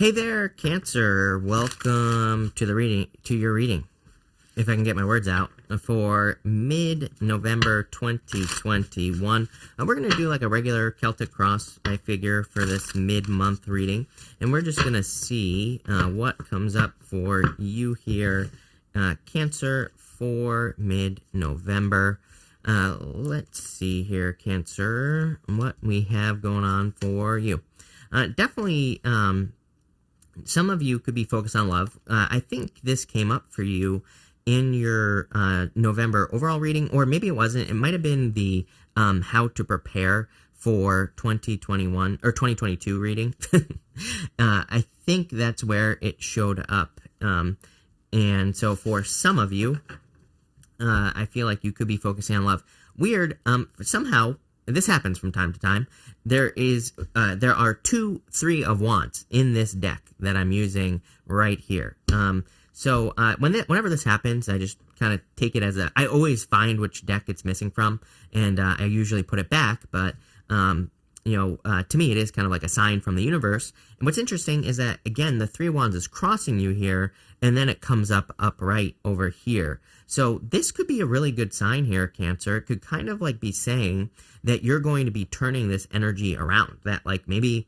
Hey there, Cancer. Welcome to your reading. If I can get my words out, for mid-November 2021. We're going to do like a regular Celtic cross, I figure, for this mid-month reading. And we're just going to see what comes up for you here, Cancer, for mid-November. Let's see here, Cancer, what we have going on for you. Definitely, some of you could be focused on love. I think this came up for you in your November overall reading, or maybe it wasn't. It might have been the how to prepare for 2021 or 2022 reading. I think that's where it showed up. And so for some of you, I feel like you could be focusing on love. Weird. Somehow, this happens from time to time. There are 2 3 of Wands in this deck that I'm using right here. So whenever this happens, I just kind of take it as I always find which deck it's missing from, and I usually put it back. But to me, it is kind of like a sign from the universe. And what's interesting is that, again, the 3 of Wands is crossing you here, and then it comes up upright over here. So this could be a really good sign here, Cancer. It could kind of like be saying that you're going to be turning this energy around, that like maybe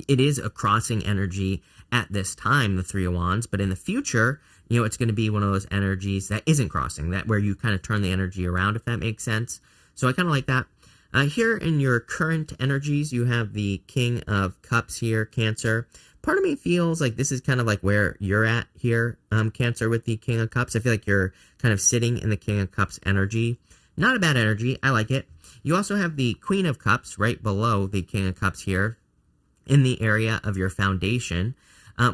it is a crossing energy at this time, the 3 of Wands, but in the future, it's going to be one of those energies that isn't crossing, that where you kind of turn the energy around, if that makes sense. So I kind of like that. Here in your current energies, you have the King of Cups here, Cancer. Part of me feels like this is kind of like where you're at here, Cancer, with the King of Cups. I feel like you're kind of sitting in the King of Cups energy. Not a bad energy. I like it. You also have the Queen of Cups right below the King of Cups here in the area of your foundation,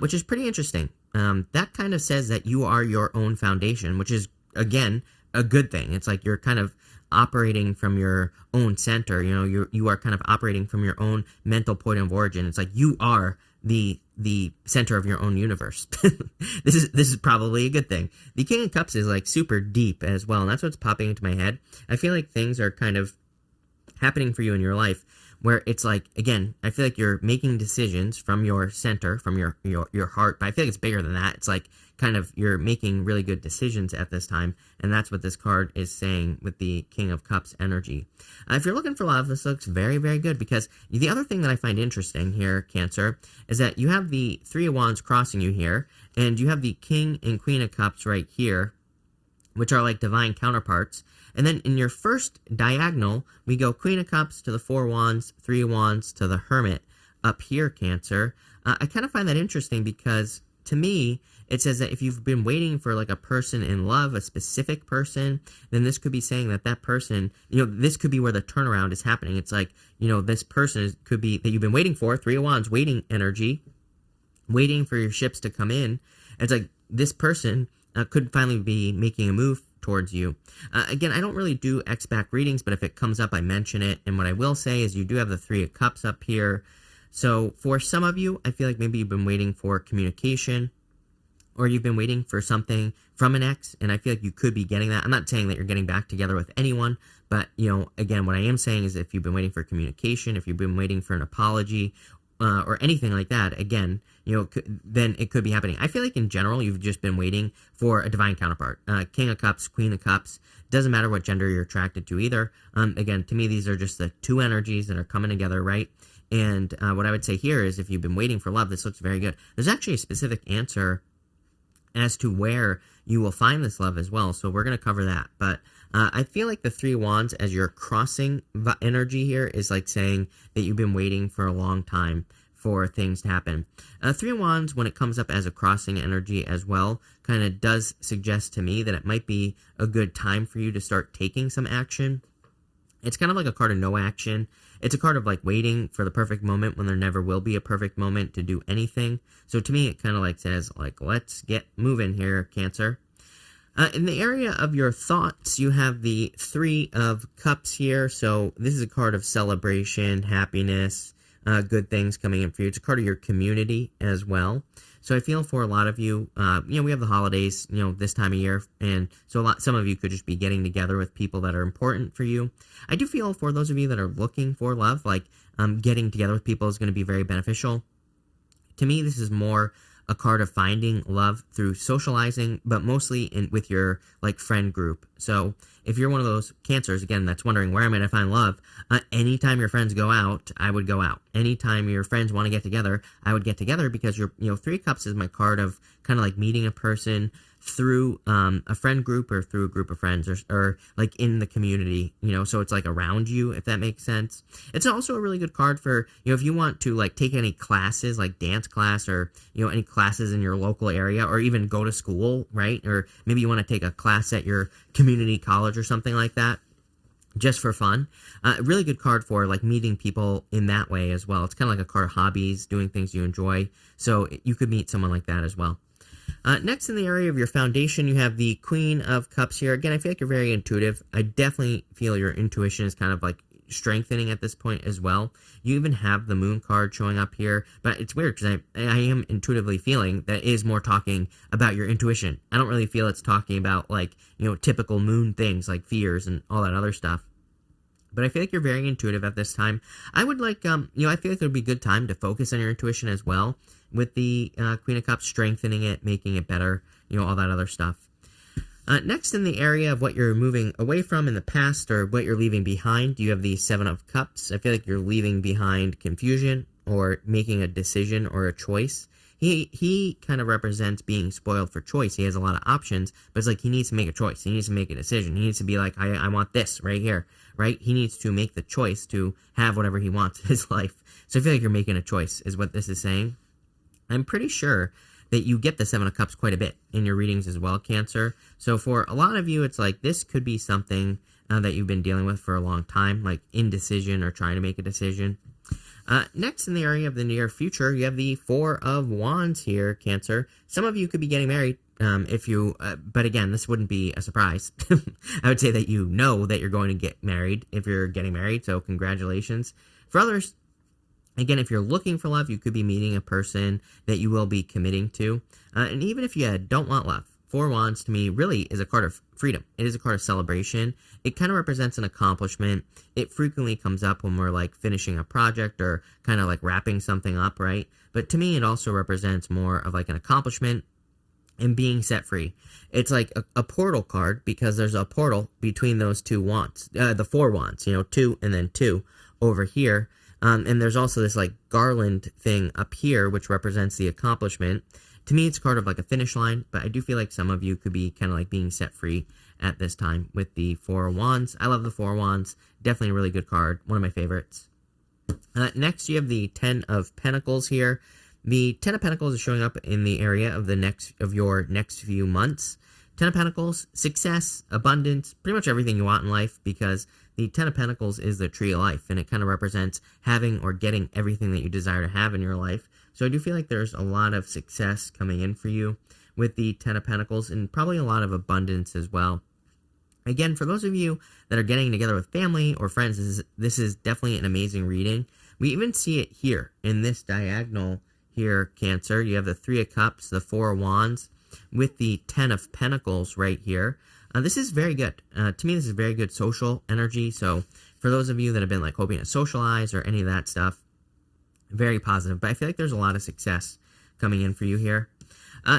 which is pretty interesting. That kind of says that you are your own foundation, which is, again, a good thing. It's like you're kind of operating from your own center. You are kind of operating from your own mental point of origin. It's like you are the center of your own universe. This is probably a good thing. The King of Cups is like super deep as well, and that's what's popping into my head. I feel like things are kind of happening for you in your life where it's like, again, I feel like you're making decisions from your center, from your heart, but I feel like it's bigger than that. It's like kind of you're making really good decisions at this time, and that's what this card is saying with the King of Cups energy. If you're looking for love, this looks very, very good, because the other thing that I find interesting here, Cancer, is that you have the 3 of Wands crossing you here, and you have the King and Queen of Cups right here, which are like divine counterparts. And then in your first diagonal, we go Queen of Cups to the 4 of Wands, 3 of Wands to the Hermit up here, Cancer. I kind of find that interesting because, to me, it says that if you've been waiting for like a person in love, a specific person, then this could be saying that that person, this could be where the turnaround is happening. It's like, this person could be that you've been waiting for, 3 of Wands, waiting energy, waiting for your ships to come in. It's like this person could finally be making a move towards you. Again, I don't really do X-back readings, but if it comes up, I mention it. And what I will say is you do have the 3 of Cups up here. So for some of you, I feel like maybe you've been waiting for communication, or you've been waiting for something from an ex, and I feel like you could be getting that. I'm not saying that you're getting back together with anyone, but, again, what I am saying is if you've been waiting for communication, if you've been waiting for an apology, or anything like that, again, then it could be happening. I feel like in general, you've just been waiting for a divine counterpart. King of Cups, Queen of Cups, doesn't matter what gender you're attracted to either. Again, to me, these are just the 2 energies that are coming together, right? And what I would say here is if you've been waiting for love, this looks very good. There's actually a specific answer as to where you will find this love as well, so we're going to cover that. But I feel like the 3 of Wands as your crossing energy here is like saying that you've been waiting for a long time for things to happen. 3 of Wands, when it comes up as a crossing energy as well, kind of does suggest to me that it might be a good time for you to start taking some action. It's kind of like a card of no action. It's a card of like waiting for the perfect moment when there never will be a perfect moment to do anything. So to me, it kind of like says, like, let's get moving here, Cancer. In the area of your thoughts, you have the 3 of Cups here. So this is a card of celebration, happiness, good things coming in for you. It's a card of your community as well. So I feel for a lot of you, we have the holidays, this time of year, and so some of you could just be getting together with people that are important for you. I do feel for those of you that are looking for love, like getting together with people is going to be very beneficial. To me, this is more a card of finding love through socializing, but mostly with your like friend group. So if you're one of those Cancers, again, that's wondering where am I going to find love, anytime your friends go out, I would go out. Anytime your friends want to get together, I would get together, because Three of Cups is my card of kind of like meeting a person through a friend group or through a group of friends, or like in the community, so it's like around you, if that makes sense. It's also a really good card for, if you want to like take any classes, like dance class, or, any classes in your local area, or even go to school, right? Or maybe you want to take a class at your community college or something like that, just for fun. Really good card for like meeting people in that way as well. It's kind of like a card of hobbies, doing things you enjoy. So you could meet someone like that as well. Next, in the area of your foundation, you have the Queen of Cups here. Again, I feel like you're very intuitive. I definitely feel your intuition is kind of like strengthening at this point as well. You even have the Moon card showing up here, but it's weird because I am intuitively feeling that is more talking about your intuition. I don't really feel it's talking about like, typical Moon things like fears and all that other stuff. But I feel like you're very intuitive at this time. I would like, I feel like it would be a good time to focus on your intuition as well, with the Queen of Cups, strengthening it, making it better, all that other stuff. Next, in the area of what you're moving away from in the past, or what you're leaving behind, you have the Seven of Cups. I feel like you're leaving behind confusion, or making a decision or a choice. He kind of represents being spoiled for choice. He has a lot of options, but it's like he needs to make a choice. He needs to make a decision. He needs to be like, I want this right here, right? He needs to make the choice to have whatever he wants in his life. So I feel like you're making a choice, is what this is saying. I'm pretty sure that you get the Seven of Cups quite a bit in your readings as well, Cancer. So for a lot of you, it's like this could be something that you've been dealing with for a long time, like indecision or trying to make a decision. Next, in the area of the near future, you have the Four of Wands here, Cancer. Some of you could be getting married, but again, this wouldn't be a surprise. I would say that you know that you're going to get married if you're getting married, so congratulations. For others, again, if you're looking for love, you could be meeting a person that you will be committing to. And even if you don't want love, Four of Wands to me really is a card of freedom. It is a card of celebration. It kind of represents an accomplishment. It frequently comes up when we're like finishing a project or kind of like wrapping something up, right? But to me, it also represents more of like an accomplishment and being set free. It's like a portal card, because there's a portal between those two wands, the Four Wands, two and then two over here. And there's also this like garland thing up here, which represents the accomplishment. To me, it's a card of like a finish line, but I do feel like some of you could be kind of like being set free at this time with the Four of Wands. I love the Four of Wands. Definitely a really good card. One of my favorites. Next, you have the Ten of Pentacles here. The Ten of Pentacles is showing up in the area of your next few months. Ten of Pentacles, success, abundance, pretty much everything you want in life, because the Ten of Pentacles is the tree of life, and it kind of represents having or getting everything that you desire to have in your life. So I do feel like there's a lot of success coming in for you with the Ten of Pentacles, and probably a lot of abundance as well. Again, for those of you that are getting together with family or friends, this is definitely an amazing reading. We even see it here in this diagonal here, Cancer. You have the Three of Cups, the Four of Wands, with the Ten of Pentacles right here. This is very good. To me, this is very good social energy. So for those of you that have been like hoping to socialize or any of that stuff, very positive. But I feel like there's a lot of success coming in for you here.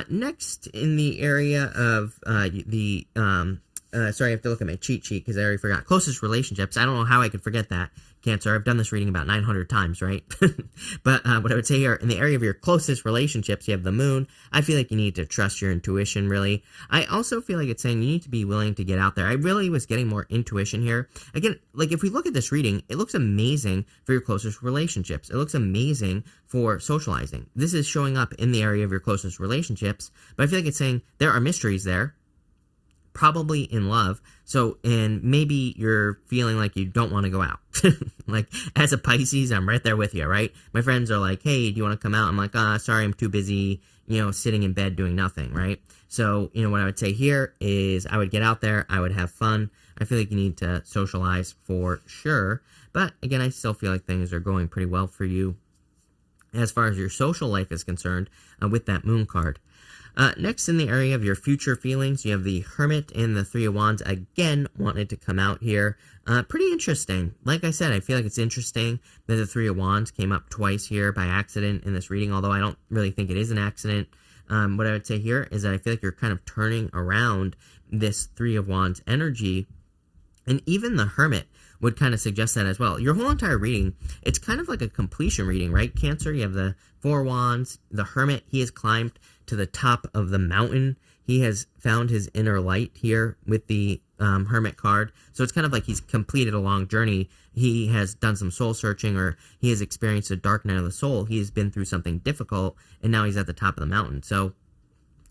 Next, in the area of sorry, I have to look at my cheat sheet because I already forgot. Closest relationships. I don't know how I could forget that, Cancer. I've done this reading about 900 times, right? But what I would say here, in the area of your closest relationships, you have the Moon. I feel like you need to trust your intuition, really. I also feel like it's saying you need to be willing to get out there. I really was getting more intuition here. Again, like if we look at this reading, it looks amazing for your closest relationships. It looks amazing for socializing. This is showing up in the area of your closest relationships, but I feel like it's saying there are mysteries there. Probably in love. So, and maybe you're feeling like you don't want to go out. Like, as a Pisces, I'm right there with you, right? My friends are like, hey, do you want to come out? I'm like, sorry, I'm too busy, sitting in bed doing nothing, right? So, what I would say here is I would get out there, I would have fun. I feel like you need to socialize for sure. But again, I still feel like things are going pretty well for you as far as your social life is concerned with that Moon card. Next, in the area of your future feelings, you have the Hermit and the Three of Wands. Again, wanted to come out here. Pretty interesting. Like I said, I feel like it's interesting that the Three of Wands came up twice here by accident in this reading, although I don't really think it is an accident. What I would say here is that I feel like you're kind of turning around this Three of Wands energy, and even the Hermit would kind of suggest that as well. Your whole entire reading, it's kind of like a completion reading, right? Cancer, you have the Four Wands, the Hermit, he has climbed to the top of the mountain. He has found his inner light here with the Hermit card. So it's kind of like he's completed a long journey. He has done some soul searching, or he has experienced a dark night of the soul. He has been through something difficult, and now he's at the top of the mountain. So,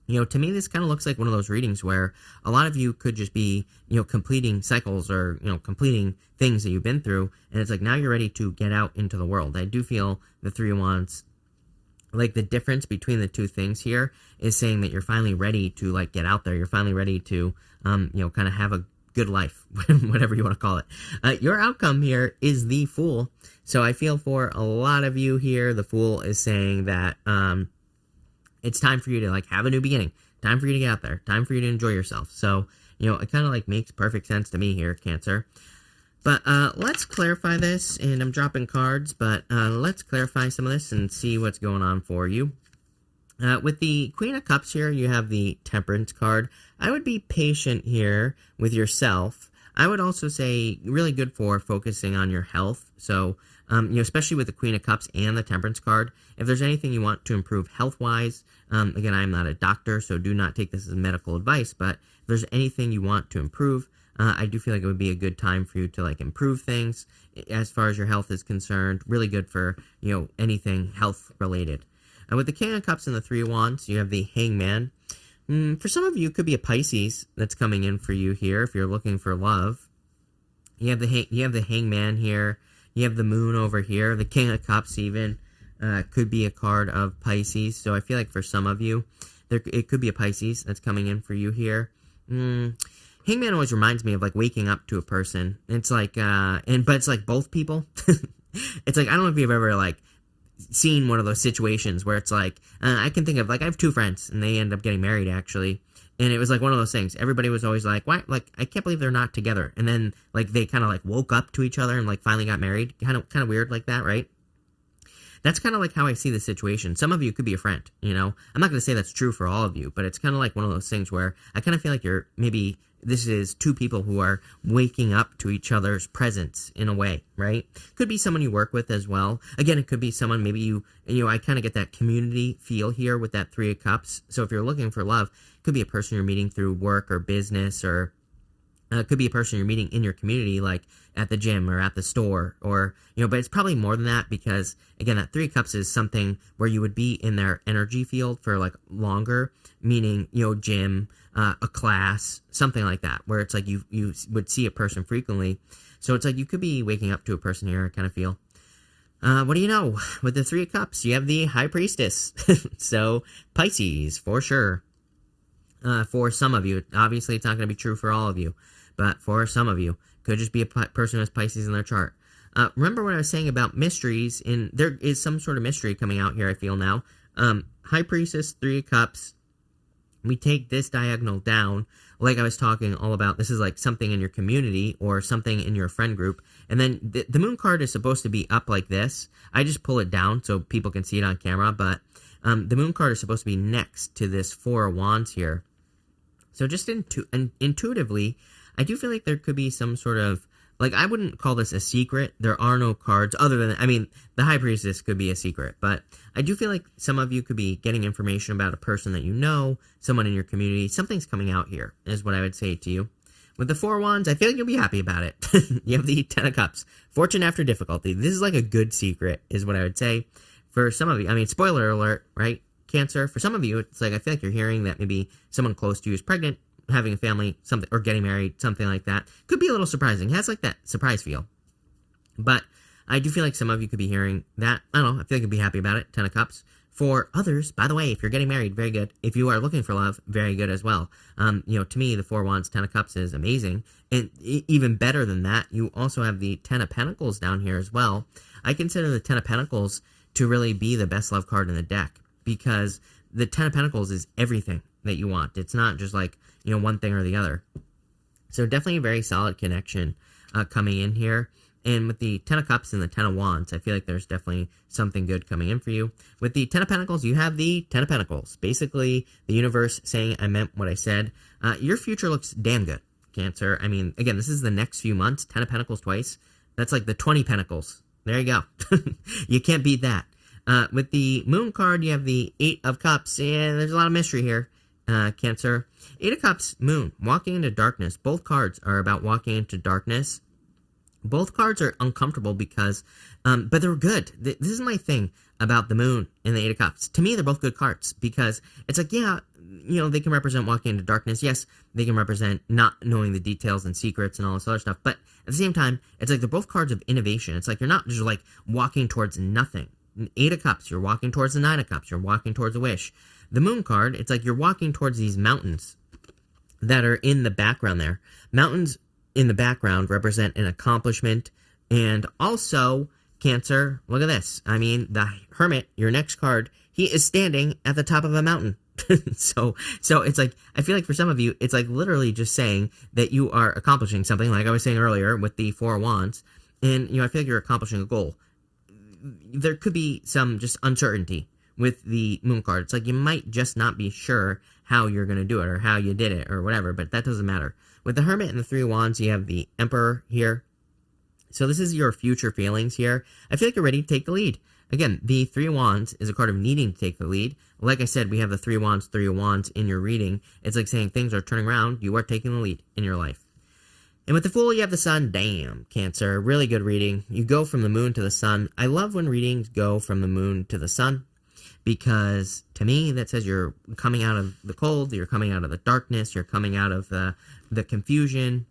you know, to me, this kind of looks like one of those readings where a lot of you could just be, you know, completing cycles or, you know, completing things that you've been through. And it's like, now you're ready to get out into the world. I do feel the Three of Wands, like the difference between the two things here is saying that you're finally ready to like get out there. You're finally ready to, you know, kind of have a good life, whatever you want to call it. Your outcome here is the Fool. So I feel for a lot of you here, the Fool is saying that, it's time for you to like have a new beginning, time for you to get out there, time for you to enjoy yourself. So, you know, it kind of like makes perfect sense to me here, Cancer. But let's clarify this, and I'm dropping cards, but let's clarify some of this and see what's going on for you. With the Queen of Cups here, you have the Temperance card. I would be patient here with yourself. I would also say really good for focusing on your health. So, you know, especially with the Queen of Cups and the Temperance card, if there's anything you want to improve health-wise, again, I'm not a doctor, so do not take this as medical advice, but if there's anything you want to improve, I do feel like it would be a good time for you to, like, improve things as far as your health is concerned. Really good for, you know, anything health-related. With the King of Cups and the Three of Wands, you have the Hangman. For some of you, it could be a Pisces that's coming in for you here if you're looking for love. You have the Hangman here. You have the Moon over here. The King of Cups even could be a card of Pisces. So I feel like for some of you, it could be a Pisces that's coming in for you here. Hangman always reminds me of like waking up to a person. It's like, but it's like both people. It's like, I don't know if you've ever like seen one of those situations where it's like, I can think of like, I have two friends and they end up getting married actually. And it was like one of those things. Everybody was always like, why? Like, I can't believe they're not together. And then like they kind of like woke up to each other and like finally got married. Kind of weird like that, right? That's kind of like how I see the situation. Some of you could be a friend, you know? I'm not going to say that's true for all of you, but it's kind of like one of those things where I kind of feel like this is two people who are waking up to each other's presence in a way, right? Could be someone you work with as well. Again, it could be someone maybe I kind of get that community feel here with that Three of Cups. So if you're looking for love, it could be a person you're meeting through work or business, or it could be a person you're meeting in your community, like at the gym or at the store, or, you know, but it's probably more than that because, again, that Three of Cups is something where you would be in their energy field for, like, longer, meaning, you know, gym, a class, something like that, where it's like you would see a person frequently. So it's like you could be waking up to a person here, I kind of feel. What do you know? With the Three of Cups, you have the High Priestess. So, Pisces, for sure. For some of you, obviously it's not going to be true for all of you, but for some of you, could just be a person who has Pisces in their chart. Remember what I was saying about mysteries, and there is some sort of mystery coming out here, I feel now. High Priestess, Three of Cups, we take this diagonal down, like I was talking all about, this is like something in your community or something in your friend group, and then the Moon card is supposed to be up like this. I just pull it down so people can see it on camera, but the Moon card is supposed to be next to this Four of Wands here. So just intuitively, I do feel like there could be some sort of, like, I wouldn't call this a secret. There are no cards other than, I mean, the High Priestess could be a secret, but I do feel like some of you could be getting information about a person that you know, someone in your community. Something's coming out here, is what I would say to you. With the Four of Wands, I feel like you'll be happy about it. You have the Ten of Cups. Fortune after difficulty. This is like a good secret, is what I would say. For some of you, I mean, spoiler alert, right? Cancer. For some of you, it's like, I feel like you're hearing that maybe someone close to you is pregnant, having a family, something, or getting married, something like that. Could be a little surprising. It has like that surprise feel. But I do feel like some of you could be hearing that. I don't know. I feel like you'd be happy about it. Ten of Cups. For others, by the way, if you're getting married, very good. If you are looking for love, very good as well. You know, to me, the Four of Wands, Ten of Cups is amazing. And even better than that, you also have the Ten of Pentacles down here as well. I consider the Ten of Pentacles to really be the best love card in the deck, because the Ten of Pentacles is everything that you want. It's not just like, you know, one thing or the other. So definitely a very solid connection coming in here. And with the Ten of Cups and the Ten of Wands, I feel like there's definitely something good coming in for you. With the Ten of Pentacles, you have the Ten of Pentacles. Basically, the universe saying I meant what I said. Your future looks damn good, Cancer. I mean, again, this is the next few months. Ten of Pentacles twice. That's like the 20 Pentacles. There you go. You can't beat that. With the Moon card, you have the Eight of Cups. Yeah, there's a lot of mystery here, Cancer. Eight of Cups, Moon, walking into darkness. Both cards are about walking into darkness. Both cards are uncomfortable because, but they're good. This is my thing about the Moon and the Eight of Cups. To me, they're both good cards because it's like, yeah, you know, they can represent walking into darkness. Yes, they can represent not knowing the details and secrets and all this other stuff. But at the same time, it's like they're both cards of innovation. It's like you're not just like walking towards nothing. Eight of Cups, you're walking towards the Nine of Cups. You're walking towards a wish. The Moon card, it's like you're walking towards these mountains that are in the background there. Mountains in the background represent an accomplishment. And also, Cancer, look at this. I mean, the Hermit, your next card, he is standing at the top of a mountain. so it's like, I feel like for some of you, it's like literally just saying that you are accomplishing something, like I was saying earlier with the Four of Wands. And, you know, I feel like you're accomplishing a goal. There could be some just uncertainty with the Moon card. It's like you might just not be sure how you're going to do it or how you did it or whatever, but that doesn't matter. With the Hermit and the Three of Wands, you have the Emperor here. So this is your future feelings here. I feel like you're ready to take the lead. Again, the Three of Wands is a card of needing to take the lead. Like I said, we have the Three of Wands in your reading. It's like saying things are turning around. You are taking the lead in your life. And with the Fool, you have the Sun. Damn, Cancer. Really good reading. You go from the Moon to the Sun. I love when readings go from the Moon to the Sun because, to me, that says you're coming out of the cold, you're coming out of the darkness, you're coming out of the confusion,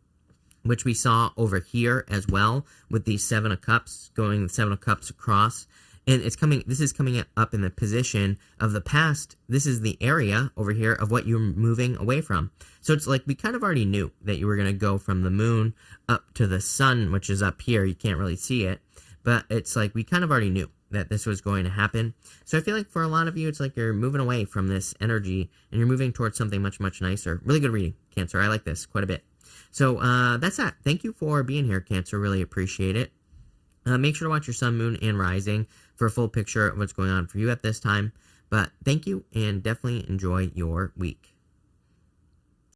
which we saw over here as well with the Seven of Cups, going the Seven of Cups across. And it's coming, this is coming up in the position of the past. This is the area over here of what you're moving away from. So it's like we kind of already knew that you were going to go from the Moon up to the Sun, which is up here. You can't really see it, but it's like we kind of already knew that this was going to happen. So I feel like for a lot of you, it's like you're moving away from this energy and you're moving towards something much, much nicer. Really good reading, Cancer. I like this quite a bit. So that's that. Thank you for being here, Cancer. Really appreciate it. Make sure to watch your Sun, Moon, and Rising for a full picture of what's going on for you at this time. But thank you, and definitely enjoy your week.